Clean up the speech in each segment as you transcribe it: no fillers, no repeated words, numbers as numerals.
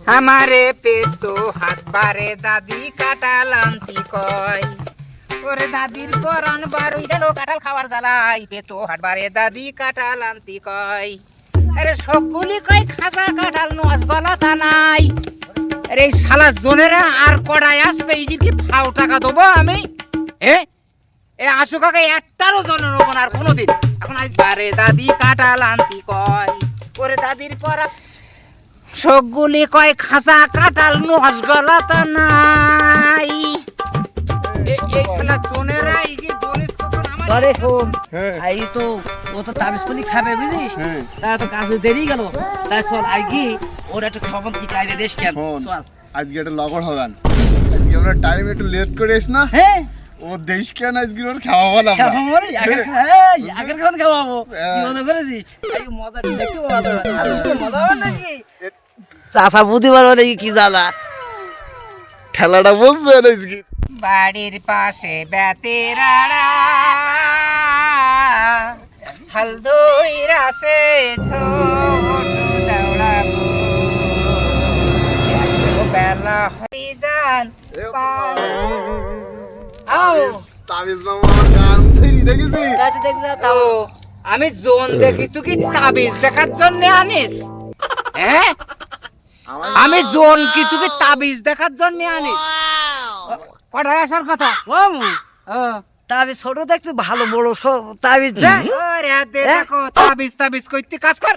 हमारे पे तो हाथ बारे दादी काटाल आनती कय ওরে দাদির পরান বারুই গেল কাঁঠাল খাওয়ার জ্বালাই পে তো হাট বারে দাদি কাঁঠাল আনতি কয় আরে সবগুলি কয় খাজা কাঁঠাল নস গলা তা নাই আরে এই শালা জোনেরা আর কড়াই আসবে এই কি ফাও টাকা দেবো আমি এ আসু কাকা একটারও জন নেব না আর কোনোদিন এখন আজ বারে দাদি কাঁঠাল আনতি কয় ওরে দাদির পরা সবগুলি কয় খাজা কাঁঠাল নস গলা তা নাই এই শালা জোনেরা এই যে বলিস কখন আমার আরে ফোন আই তো ও তো তাবিজ কলি খাবে বুঝিস তা তো কাছে দেরি গেল তাই চল আইগি ওর একটু খাবার কি খাইতে দেশ কেন চল আজকে একটা লগর হবেন আজকে আমরা টাইম একটু লেট করে এস না হ্যাঁ ও দেশ কেন আজকে ওর খাওয়াবো না খাওয়াবো আগের খান খাওয়াবো কি মনে করেছিস এই মজা দেখতে মজা মজা হবে নাকি চাচা বুদ্ধি পারবে নাকি কি জ্বালা খেলাটা বুঝবে না আজকে বাড়ির পাশে বেতেরাড়া হলদই রাসে ছোট দাওড়া গো বেলা হই যান আও তাবিজ মামা আমার গান ধরি দেখেছি কাছে দেখ যা তাও আমি জোন দেখি তুই কি তাবিজ দেখার জন্য আনিস হ্যাঁ আমি জোন কি তুই তাবিজ দেখার জন্য আনিস কটায় আসার কথা মামু তাবিজ ছোট দেখতে ভালো বড় তাবিজ আরে দেখো তাবিজ কইতে কাজ কর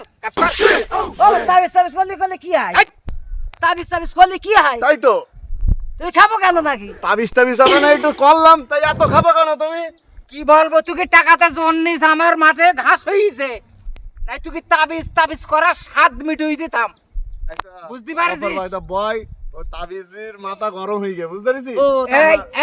ও তাবিজ করলে কি হয় তাবিজ করলে কি হয় তাই তো তুই খাবো কেন নাকি তাবিজ আমরা একটু করলাম তাই এত খাবো কেন তুমি কি বলবো তুই কি টাকাতে জোন নিস আমার মাঠে ঘাস হইছে নাই তুই কি তাবিজ করার 7 মিনিট দিতাম বুঝতে পারছিস বয় ও তাবিজের মাথা গরম হয়ে গেছে বুঝতে পারছিস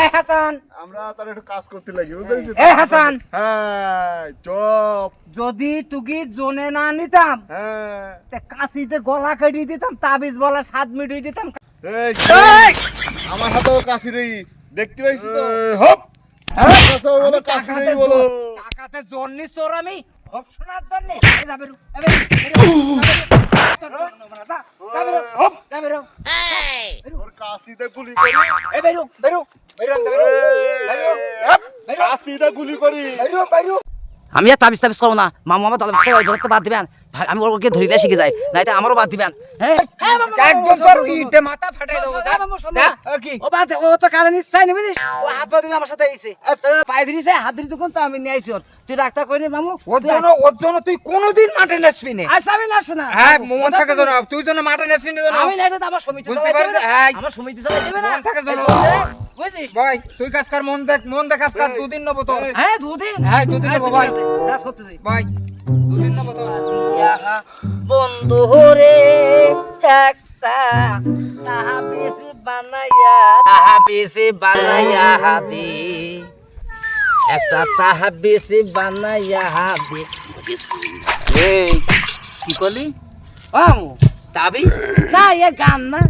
এই হাসান আমরা তার একটু কাজ করতে লাগি বুঝতে পারছিস এই হাসান হ্যাঁ চুপ যদি তুই জোনে না নিতাম হ্যাঁ তে কাশিতে গলা কেটে দিতাম তাবিজ বলা 7 মিনিট দিতাম এই আমার হাতেও কাশি রে দেখতে পাইছিস তো হপ কাছেও বলো কাশি রে বলো টাকাতে জোন নিস তোর আমি হপ শোনার জন্য যাবে ওর কাশিতে গুলি করি কাশিতে গুলি করি আমি আর তাবিজ করবো না মামু আমার ধরতে বাদ দিবেন আমি ওকে ধরিতে শিখে যাই না এটা আমারও বাদ দিবেন হ্যাঁ একদম তোর ইটে মাথা ফাটাই দেবো কি ও বাদ ও তো কারণ ইচ্ছাই নেই বুঝিস ও হাত পা দিন আমার সাথে আইছে পায়ে ধরিছে হাত ধরি তখন তো আমি নিয়ে আইছি ওর তুই ডাক্তার করে মামু ওর জন্য তুই কোনোদিন মাঠে নাচবি না আচ্ছা আমি না শোনা হ্যাঁ মন থাকে জানো তুই জন্য মাঠে নাচবি না আমি না এটা আমার সমিতি বুঝতে পারছিস আমার সমিতি চালাই দেবে না মন থাকে জানো বুঝিস ভাই তুই কাজ কর মন দেখ কাজ কর দুদিন নেবো তোর হ্যাঁ দুদিন নেবো ভাই কাজ করতে যাই ভাই দুদিন নেবো তোর বন্ধু রে একটা তাহাবিসি বানাইয়া হাদি একটা তাহাবিসি বানাইয়া হাদি এই কি করলি তাবি না এ গান না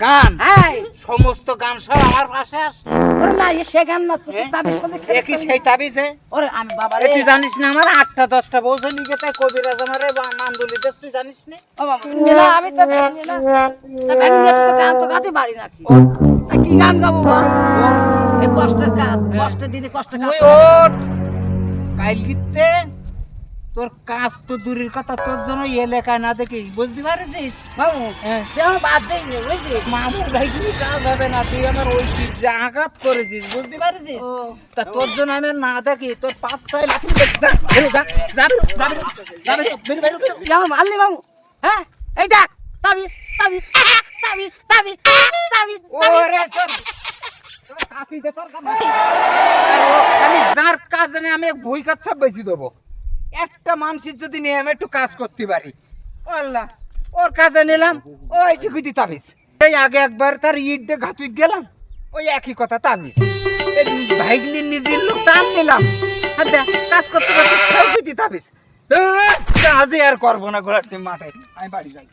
গান হ্যাঁ সমস্ত গান সব আমার পাশে আস ওরে না এ সে গান না তুই তাবিজ করলে একই সেই তাবিজে ওরে আমি বাবা তুই জানিস না আমার 8টা 10টা বউ লিখে তাই কবিরাজ আমারে মান্দুলি দেশ তুই জানিস না ও বাবা না আমি তো জানি না তা ভেঙে তো গান তো গাতে পারি না কি গান গাবো বা এই কষ্টের কাজ কষ্টের দিনে কষ্টের কাজ তুই ওঠ কাইল গিতে তোর কাজ তো দূরের কথা তোর জন্য এলাকায় না দেখি বুঝতে পারছিস মামু সে আমার বাদ দেই না বুঝলি মামুর ভাই কি কাজ হবে না তুই আমার ওই যে আঘাত করেছিস বুঝতে পারছিস তা তোর জন্য আমি না দেখি তোর 5-6 লাখ আমার মারলি মামু হ্যাঁ এই দেখ তাবিজ তাবিজ তাবিজ তাবিজ তাবিজ ওরে তোর কাশি দে তোর খালি যার কাজ জানে আমি ভুই কাচ্ছা বেশি দেবো একটা মানুষের যদি নিয়ে আমি একটু কাজ করতে পারি আল্লাহ ওর কাজে নিলাম ওই শিখুই তাবিজ এই আগে একবার তার ইট দিয়ে ঘাতুই গেলাম ওই একই কথা তাবিজ ভাইগলির নিজের লোক টান নিলাম কাজ করতে করতে তাবিজ কাজে আর করবো না ঘোরার মাঠে আমি বাড়ি যাই